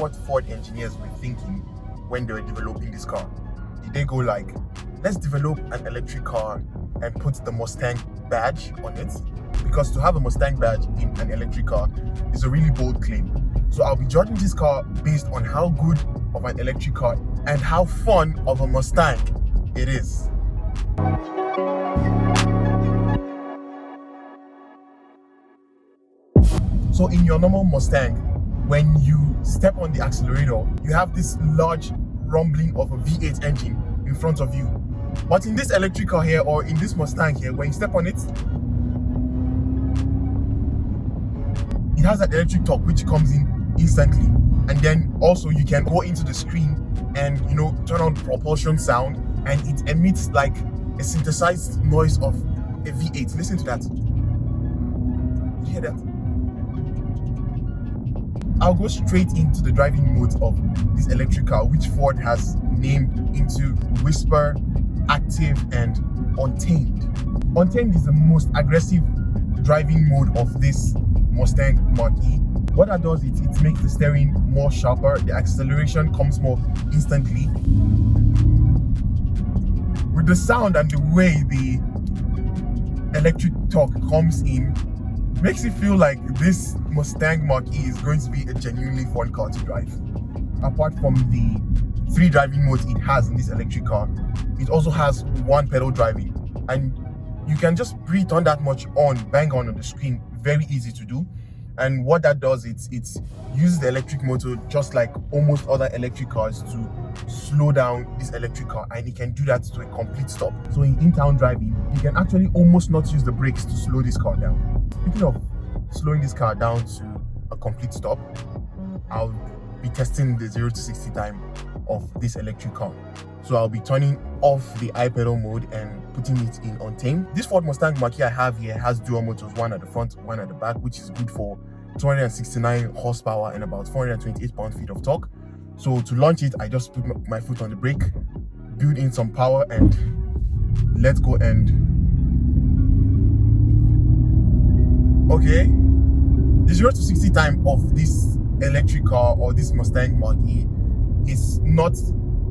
what Ford engineers were thinking when they were developing this car. Did they go like, let's develop an electric car and put the Mustang badge on it? Because to have a Mustang badge in an electric car is a really bold claim. So I'll be judging this car based on how good of an electric car and how fun of a Mustang it is. So in your normal Mustang, when you step on the accelerator, you have this large rumbling of a V8 engine in front of you. But in this electric car here, or in this Mustang here, when you step on it, it has that electric torque which comes in instantly. And then also you can go into the screen and, you know, turn on propulsion sound, and it emits like a synthesized noise of a V8. Listen to that. Did you hear that? I'll go straight into the driving modes of this electric car, which Ford has named into Whisper, Active, and Untamed. Untamed is the most aggressive driving mode of this Mustang Mach E. What that does is it makes the steering more sharper, the acceleration comes more instantly. With the sound and the way the electric torque comes in, makes it feel like this Mustang Mach E is going to be a genuinely fun car to drive. Apart from the 3 driving modes it has in this electric car, it also has 1 pedal driving, and you can just breathe on that much bang on the screen. Very easy to do. And what that does, it uses the electric motor just like almost other electric cars to slow down this electric car, and it can do that to a complete stop. So in in-town driving, you can actually almost not use the brakes to slow this car down. Speaking of slowing this car down to a complete stop, I'll be testing the 0 to 60 time of this electric car. So I'll be turning off the I-pedal mode and putting it in Untamed. This Ford Mustang Mach E I have here has dual motors, 1 at the front, 1 at the back, which is good for 269 horsepower and about 428 pound-feet of torque. So to launch it, I just put my foot on the brake, build in some power, and let's go. And okay, the 0 to 60 time of this electric car or this Mustang Mach E is not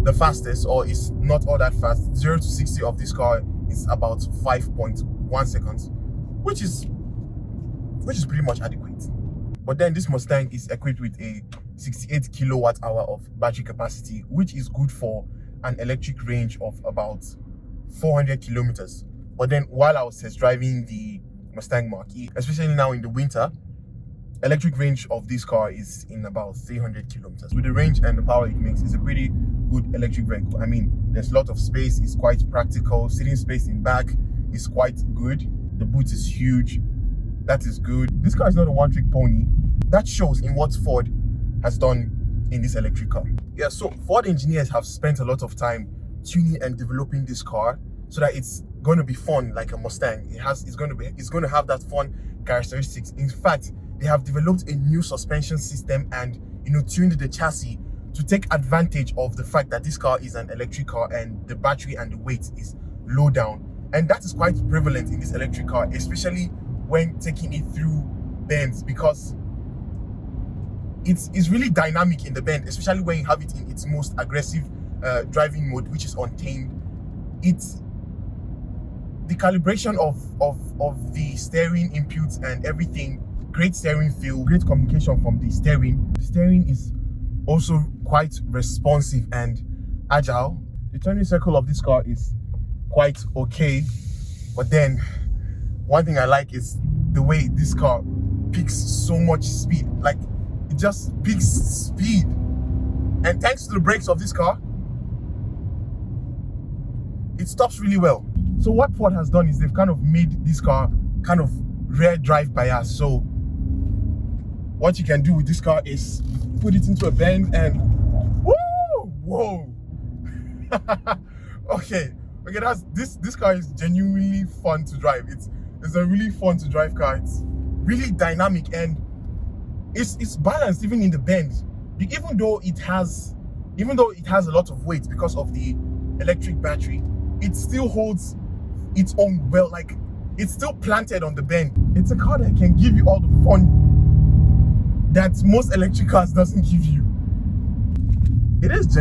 the fastest, or is not all that fast. 0 to 60 of this car is about 5.1 seconds, which is pretty much adequate. But then this Mustang is equipped with a 68 kilowatt hour of battery capacity, which is good for an electric range of about 400 kilometers. But then while I was test driving the Mustang Mach E, especially now in the winter, electric range of this car is in about 300 kilometers. With the range and the power it makes, it's a pretty good electric vehicle. I mean, there's a lot of space, it's quite practical. Sitting space in back is quite good. The boot is huge. That is good. This car is not a one-trick pony. That shows in what Ford has done in this electric car. Yeah, so Ford engineers have spent a lot of time tuning and developing this car so that it's going to be fun like a Mustang. It's going to have that fun characteristics. In fact, they have developed a new suspension system and, you know, tuned the chassis to take advantage of the fact that this car is an electric car and the battery and the weight is low down. And that is quite prevalent in this electric car, especially when taking it through bends, because it's really dynamic in the bend, especially when you have it in its most aggressive driving mode, which is Untamed. It's the calibration of the steering inputs and everything. Great steering feel, great communication from the steering. The steering is also quite responsive and agile. The turning circle of this car is quite okay, but then one thing I like is the way this car picks so much speed. Like, it just picks speed, and thanks to the brakes of this car, it stops really well. So what Ford has done is they've kind of made this car kind of rear drive bias. So what you can do with this car is put it into a bend and whoa. okay, this car is genuinely fun to drive. It's a really fun to drive car. It's really dynamic and it's balanced even in the bend. Even though it has a lot of weight because of the electric battery, it still holds its own well. Like, it's still planted on the bend. It's a car that can give you all the fun that most electric cars doesn't give you. It's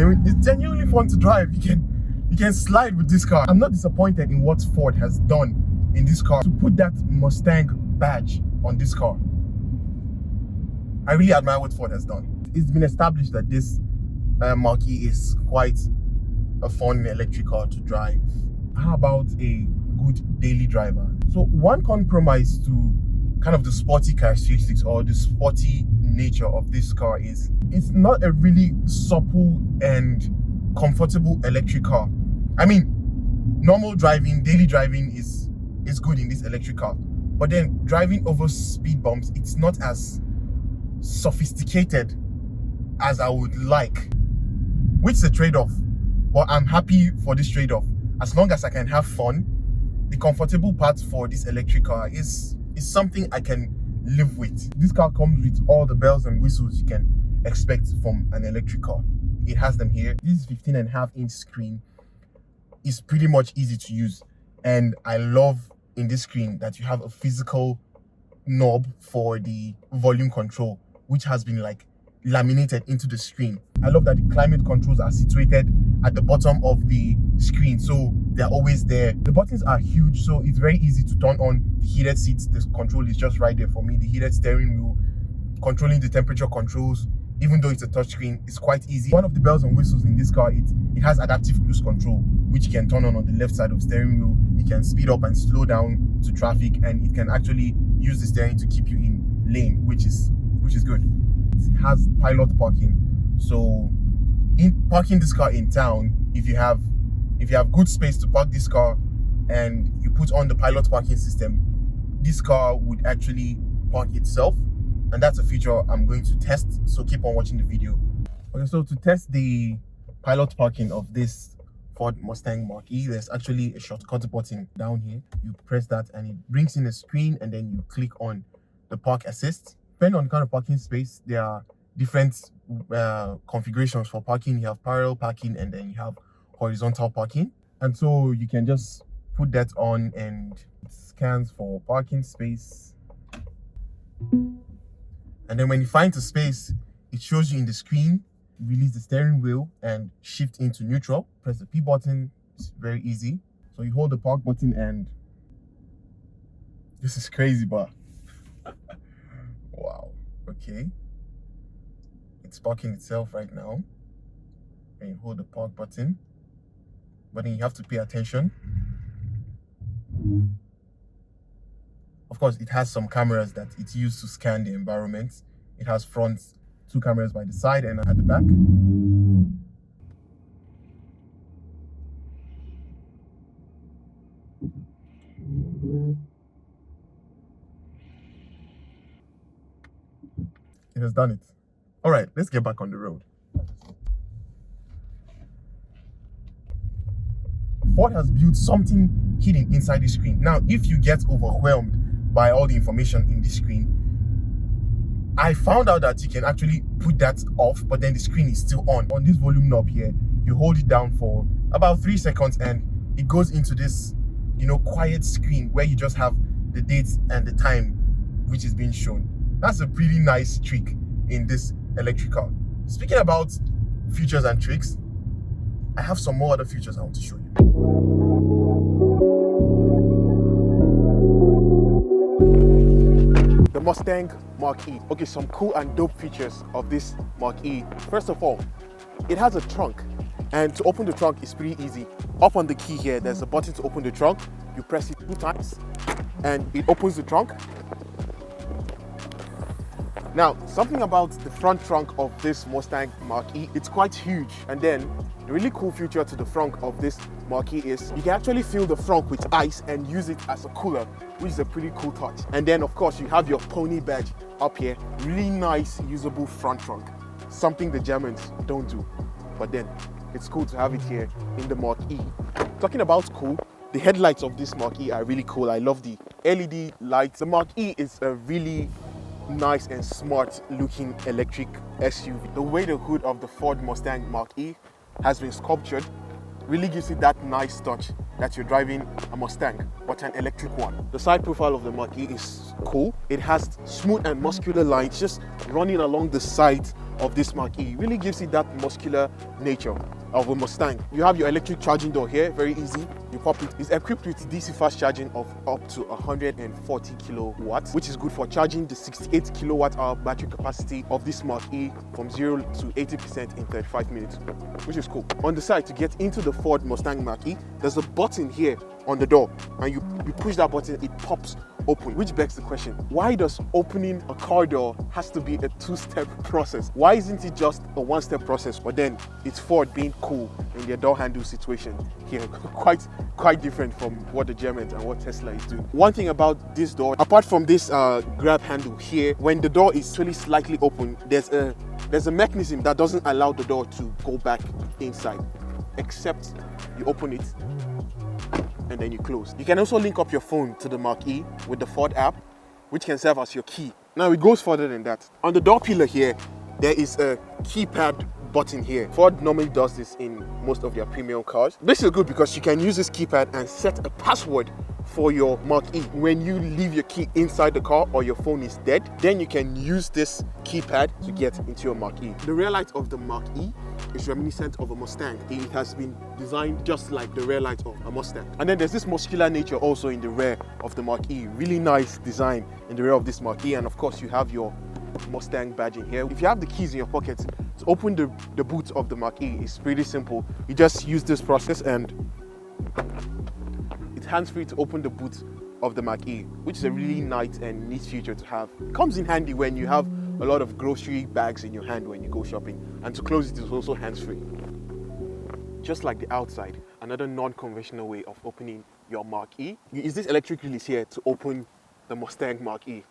genuinely fun to drive. You can slide with this car. I'm not disappointed in what Ford has done in this car to put that Mustang badge on this car. I really admire what Ford has done. It's been established that this Mach E is quite a fun electric car to drive. How about a good daily driver? So one compromise to kind of the sporty characteristics or the sporty nature of this car is it's not a really supple and comfortable electric car. I mean, normal driving, daily driving is good in this electric car, but then driving over speed bumps, it's not as sophisticated as I would like, which is a trade-off. But I'm happy for this trade-off. As long as I can have fun, the comfortable part for this electric car is something I can live with. This car comes with all the bells and whistles you can expect from an electric car. It has them here. This 15.5-inch screen is pretty much easy to use, and I love in this screen that you have a physical knob for the volume control, which has been like laminated into the screen. I love that the climate controls are situated at the bottom of the screen, so they're always there. The buttons are huge, so it's very easy to turn on the heated seats. The control is just right there for me. The heated steering wheel, controlling the temperature controls, even though it's a touchscreen, it's quite easy. One of the bells and whistles in this car, it has adaptive cruise control, which you can turn on the left side of the steering wheel. It can speed up and slow down to traffic, and it can actually use the steering to keep you in lane, which is good. It has pilot parking, so in parking this car in town, if you have good space to park this car and you put on the pilot parking system, this car would actually park itself, and that's a feature I'm going to test, so keep on watching the video. Okay, so to test the pilot parking of this Ford Mustang Mach E, there's actually a shortcut button down here. You press that and it brings in a screen, and then you click on the park assist. Depending on the kind of parking space, there are different configurations for parking. You have parallel parking, and then you have horizontal parking, and so you can just put that on and it scans for parking space, and then when you find the space, it shows you in the screen. Release the steering wheel and shift into neutral. Press the P button. It's very easy. So you hold the park button, and this is crazy, but wow. Okay, it's parking itself right now, and you hold the park button, but then you have to pay attention. Of course, it has some cameras that it's used to scan the environment. It has front 2 cameras by the side and at the back. It has done it. All right, let's get back on the road. Ford has built something hidden inside the screen. Now, if you get overwhelmed by all the information in this screen, I found out that you can actually put that off, but then the screen is still on. On this volume knob here, you hold it down for about 3 seconds, and it goes into this, quiet screen where you just have the dates and the time which is being shown. That's a pretty nice trick in this electric car. Speaking about features and tricks, I have some more other features I want to show you. The Mustang Mach E. Okay, some cool and dope features of this Mach E. First of all, it has a trunk, and to open the trunk is pretty easy. Up on the key here, there's a button to open the trunk. You press it 2 times, and it opens the trunk. Now, something about the front trunk of this Mustang Mach E, it's quite huge. And then, the really cool feature to the front of this Mach E is you can actually fill the front with ice and use it as a cooler, which is a pretty cool touch. And then, of course, you have your pony badge up here. Really nice, usable front trunk. Something the Germans don't do. But then, it's cool to have it here in the Mach E. Talking about cool, the headlights of this Mach E are really cool. I love the LED lights. The Mach E is a really nice and smart looking electric SUV. The way the hood of the Ford Mustang Mach E has been sculptured really gives it that nice touch that you're driving a Mustang, but an electric one. The side profile of the Mach E is cool. It has smooth and muscular lines just running along the sides of this Mach E. It really gives it that muscular nature of a Mustang. You have your electric charging door here, very easy. You pop it. It's equipped with DC fast charging of up to 140 kilowatts, which is good for charging the 68 kilowatt hour battery capacity of this Mach E from 0 to 80% in 35 minutes, which is cool. On the side, to get into the Ford Mustang Mach E, there's a button here on the door, and you push that button, it pops open, which begs the question, why does opening a car door has to be a two-step process? Why isn't it just a one-step process? But then it's Ford being cool in their door handle situation here. quite different from what the Germans and what Tesla is doing. One thing about this door, apart from this grab handle here, when the door is really slightly open, there's a mechanism that doesn't allow the door to go back inside, except you open it and then you close. You can also link up your phone to the Mach E with the Ford app, which can serve as your key. Now it goes further than that. On the door pillar here, there is a keypad button here. Ford normally does this in most of their premium cars. This is good because you can use this keypad and set a password for your Mach E. When you leave your key inside the car or your phone is dead, then you can use this keypad to get into your Mach E. The rear light of the Mach E is reminiscent of a Mustang. It has been designed just like the rear light of a Mustang. And then there's this muscular nature also in the rear of the Mach E. Really nice design in the rear of this Mach E. And of course you have your Mustang badge in here. If you have the keys in your pockets to open the boot of the Mach E, it's pretty simple. You just use this process and it's hands-free to open the boot of the Mach E, which is a really nice and neat feature to have. It comes in handy when you have a lot of grocery bags in your hand when you go shopping, and to close it is also hands-free. Just like the outside, another non-conventional way of opening your Mach E. You use this electric release here to open the Mustang Mach E.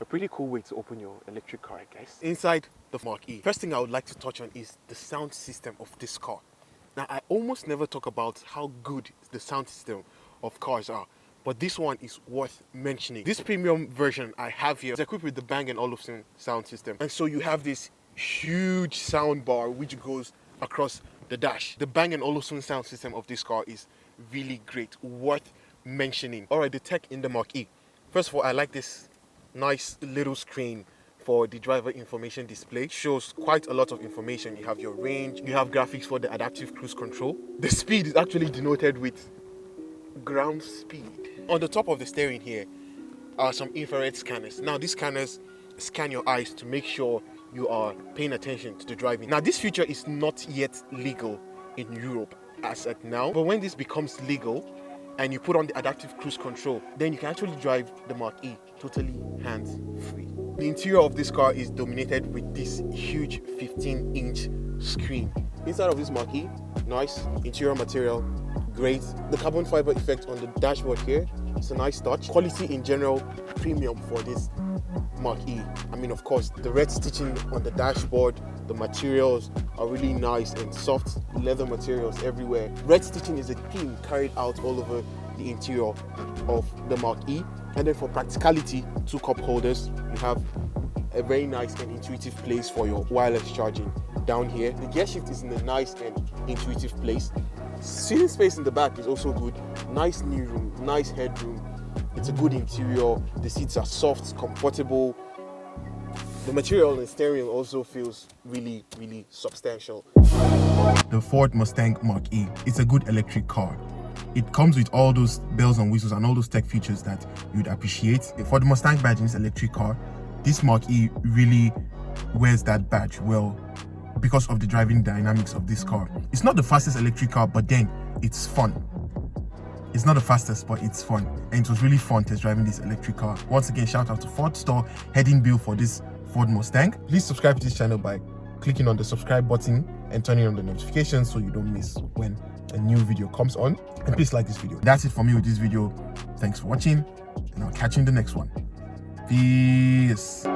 A pretty cool way to open your electric car, I guess. Inside the Mach E, first thing I would like to touch on is the sound system of this car. Now, I almost never talk about how good the sound system of cars are, but this one is worth mentioning. This premium version I have here is equipped with the Bang & Olufsen sound system. And so you have this huge sound bar which goes across the dash. The Bang & Olufsen sound system of this car is really great, worth mentioning. All right, the tech in the Mach E. First of all, I like this nice little screen for the driver information display. It shows quite a lot of information. You have your range, you have graphics for the adaptive cruise control. The speed is actually denoted with ground speed. On the top of the steering here are some infrared scanners. Now these scanners scan your eyes to make sure you are paying attention to the driving. Now this feature is not yet legal in Europe as at now, but when this becomes legal and you put on the adaptive cruise control, then you can actually drive the Mach E totally hands-free. The interior of this car is dominated with this huge 15-inch screen. Inside of this Mach E, nice interior material, great. The carbon fiber effect on the dashboard here, it's a nice touch. Quality in general, premium for this Mach E. I mean, of course, the red stitching on the dashboard, the materials are really nice and soft leather materials everywhere. Red stitching is a theme carried out all over the interior of the Mach E. And then for practicality, 2 cup holders. You have a very nice and intuitive place for your wireless charging down here. The gear shift is in a nice and intuitive place. Seating space in the back is also good. Nice knee room, nice headroom. It's a good interior. The seats are soft, comfortable. The material in the steering also feels really, really substantial. The Ford Mustang Mach E, it's a good electric car. It comes with all those bells and whistles and all those tech features that you'd appreciate. For the Mustang badge in this electric car, this Mach E really wears that badge well because of the driving dynamics of this car. It's not the fastest electric car, but then it's fun. It's not the fastest, but it's fun. And it was really fun test driving this electric car. Once again, shout out to Ford Store, heading bill for this Ford Mustang. Please subscribe to this channel by clicking on the subscribe button and turning on the notifications so you don't miss when a new video comes on. And please like this video. That's it for me with this video. Thanks for watching, and I'll catch you in the next one. Peace.